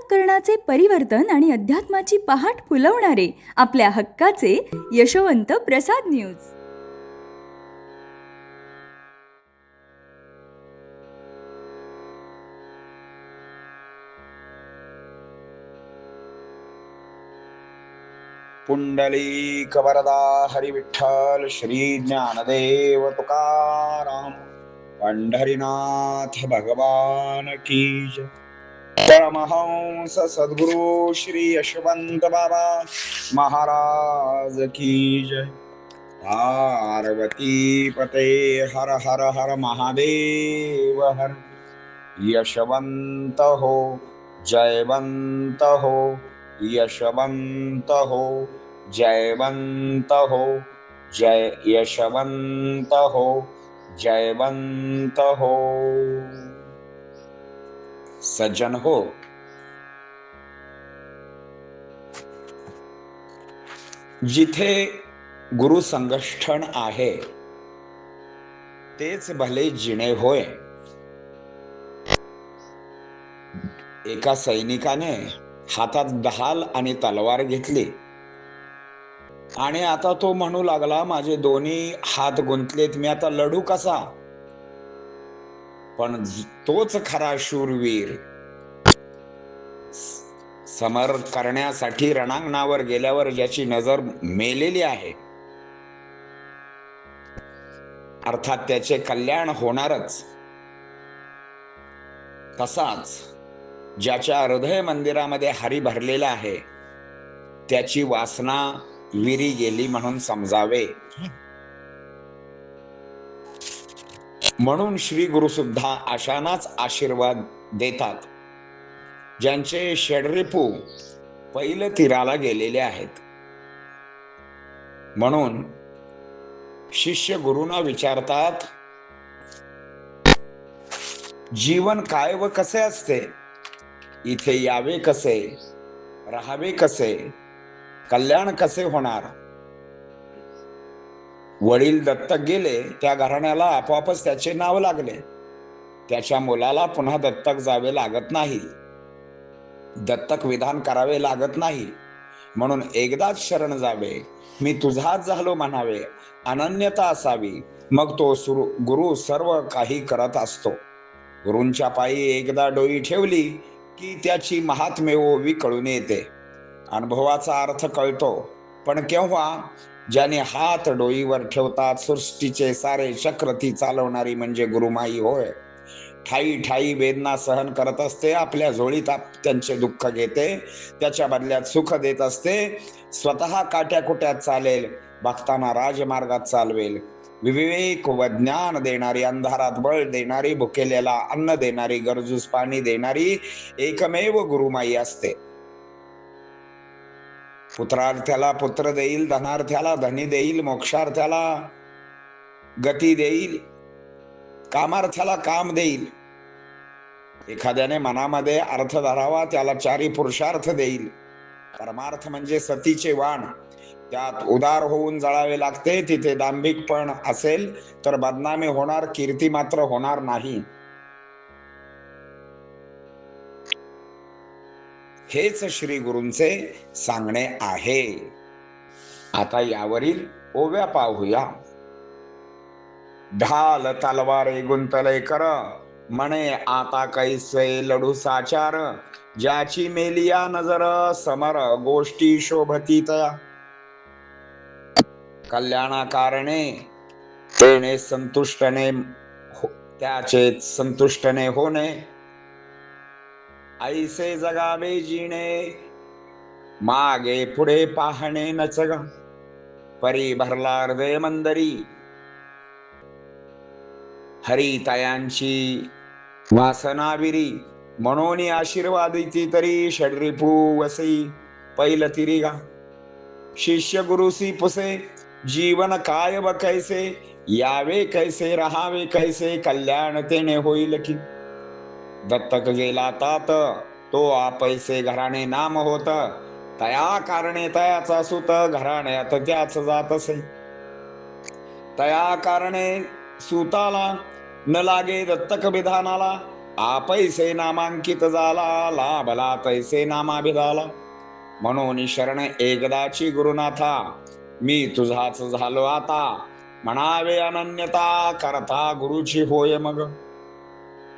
अंतःकरणाचे परिवर्तन आणि अध्यात्माची पहाट फुलवणारे आपल्या हक्काचे यशवंत प्रसाद न्यूज. पुंडलिक वरदा हरी विठ्ठल श्री ज्ञानदेव तुकाराम पंढरीनाथ भगवान की जय. परमहंस सद्गुरु श्री यशवंत बाबा महाराज की जय. पार्वती पते हर हर हर महादेव हर. यशवंत हो जयवंत हो, यशवंत हो जयवंत हो, जय यशवंत हो जयवंत हो. सज्जन हो, जिथे गुरु संगठन आहे तेच भले जिणे होय. एका सैनिकाने हातात ढाल आणि तलवार घेतली आणि आता तो म्हणू लागला, माझे दोन्ही हात गुंतलेत, मी आता लढू कसा? पण तोच खरा शूरवीर समर करण्यासाठी रणांगणावर गेल्यावर ज्याची नजर मेलेली आहे, अर्थात त्याचे कल्याण होणारच, तसाच ज्याच्या हृदय मंदिरामध्ये हरी भरलेला आहे त्याची वासना विरी गेली म्हणून समजावे. म्हणून श्री गुरु सुद्धा अशानाच आशीर्वाद देतात ज्यांचे षड्रिपू पैल तीराला गेलेले आहेत. म्हणून शिष्य गुरुना विचारतात, जीवन काय व कसे असते? इथे यावे कसे, राहावे कसे, कल्याण कसे होणार? वडील दत्तक गेले, त्या घराण्याला आपोआपच त्याचे नाव लागले. त्याच्या मुलाला पुन्हा दत्तक जावे लागत नाही, दत्तक विधान करावे लागत नाही. म्हणून एकदाच शरण जावे, मी तुझाच झालो म्हणावे, अनन्यता असावी, मग तो गुरु सर्व काही करत असतो. गुरूंच्या पायी एकदा डोई ठेवली की त्याची महात्म्य ओवी कळून येते, अनुभवाचा अर्थ कळतो. पण केव्हा? ज्याने हात डोईवर ठेवतात सृष्टीचे सारे चक्र ती चालवणारी म्हणजे गुरुमाई होय. ठाई ठाई वेदना सहन करत असते, आपल्या झोळीत त्यांचे दुःख घेते, त्याच्या बदल्यात सुख देत असते. स्वतः काट्याकुट्यात चालेल, भक्तांना राजमार्गात चालवेल. विवेक व ज्ञान देणारी, अंधारात बळ देणारी, भुकेलेला अन्न देणारी, गरजूस पाणी देणारी एकमेव गुरुमाई असते. पुत्रार्थ्याला पुत्र देईल, धनार्थ्याला धनी देईल, मोक्षार्थ्याला गती देईल, कामार्थ्याला काम देईल. एखाद्याने मनामध्ये अर्थ धरावा, त्याला चारी पुरुषार्थ देईल. परमार्थ म्हणजे सतीचे वाण, त्यात उदार होऊन जळावे लागते. तिथे दांभिकपण असेल तर बदनामी होणार, कीर्ती मात्र होणार नाही. हेच श्री गुरूंचे सांगणे आहे. आता यावरील ओव्या पाहूया. ढाल तलवारे गुंतले कर, म्हणे आता कैसे लढू साचार, ज्याची मेलिया नजर समर गोष्टी शोभती तया. कल्याणा कारणे तेने संतुष्टने त्याचे संतुष्टने होणे, ऐसे जगावे जिणे मागे पुढे पाहणे नचगा. परी भरला हृदय मंदरी, हरी तयांची वासनाविरी, म्हणून आशीर्वादिती तरी षड्रिपू वसई पैल तिरिगा. शिष्य गुरुसी पुसे, जीवन काय व कैसे, यावे कैसे, राहावे कैसे, कल्याण तेने होईल की. दत्तक गेला तात तो आपैसे घराणे नाम होत, तया कारणे तयाचा सुत घराण्यात त्याच जात असे. तया कारणे सुताला न लागे दत्तक विधानाला, आपैसे नामांकित झाला, लाभला तैसे नामाभिधाला. म्हणून शरण एकदाची गुरुनाथा, मी तुझाच झालो आता. म्हणावे अनन्यता, करता गुरुची होय मग.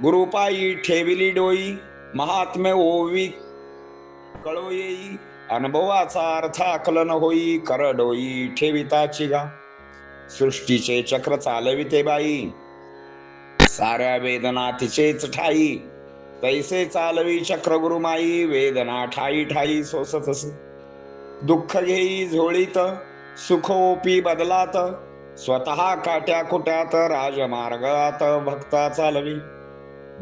गुरुपायी ठेविली डोई, महात्म्य ओवी कळो येई. अनुभवाचा अर्थ आकलन होई, कर डोई ठेविताची गा. सृष्टीचे चक्र चालविते बाई, साऱ्या वेदना तिचेच ठाई. तैसे चालवी चक्र गुरुमाई, वेदना ठाई ठाई सोसतस. दुःख घेई झोळीत, सुख ओपी बदलात. स्वतः काट्या कुट्यात, राजमार्गात भक्ता चालवी.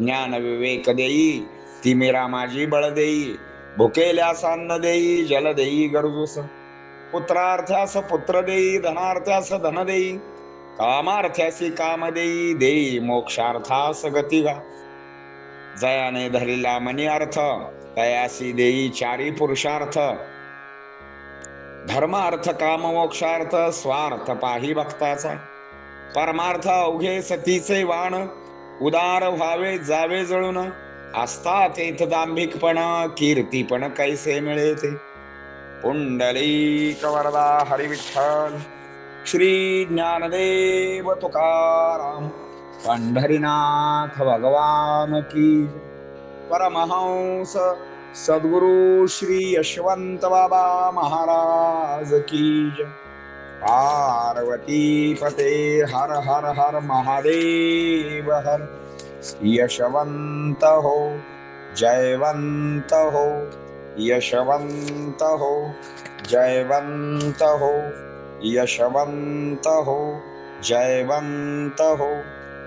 ज्ञान विवेक देई, तिमिरा माझी बळ देई. भुकेल्यास अन्न देई, जल देई गरजूस. पुत्रार्थ्यास पुत्र देई, धनार्थ्यास धन देई. कामार्थ्यासी काम देई, देई मोक्षार्थास गती गा. जयाने धरलेला मनी अर्थ, तयासी देई चारी पुरुषार्थ. धर्म अर्थ काम मोक्षार्थ, स्वार्थ पाही भक्ताचा. परमार्थ अवघे सतीचे वाण, उदार व्हावे जावे जळून. असतात तेथ दांभिकपण, कीर्ती पण कैसे मिळे ते. पुंडलिक वरदा हरी विठ्ठल, श्री ज्ञानदेव तुकाराम, पंढरीनाथ भगवान की. परमहंस सद्गुरु श्री यशवंत बाबा महाराज की. पार्वती पते हर हर हर महादेव हर. यशवंत हो, जयवंत हो, यशवंत हो, जयवंत हो, यशवंत हो, जयवंत हो.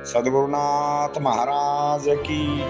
सद्गुरुनाथ महाराज की.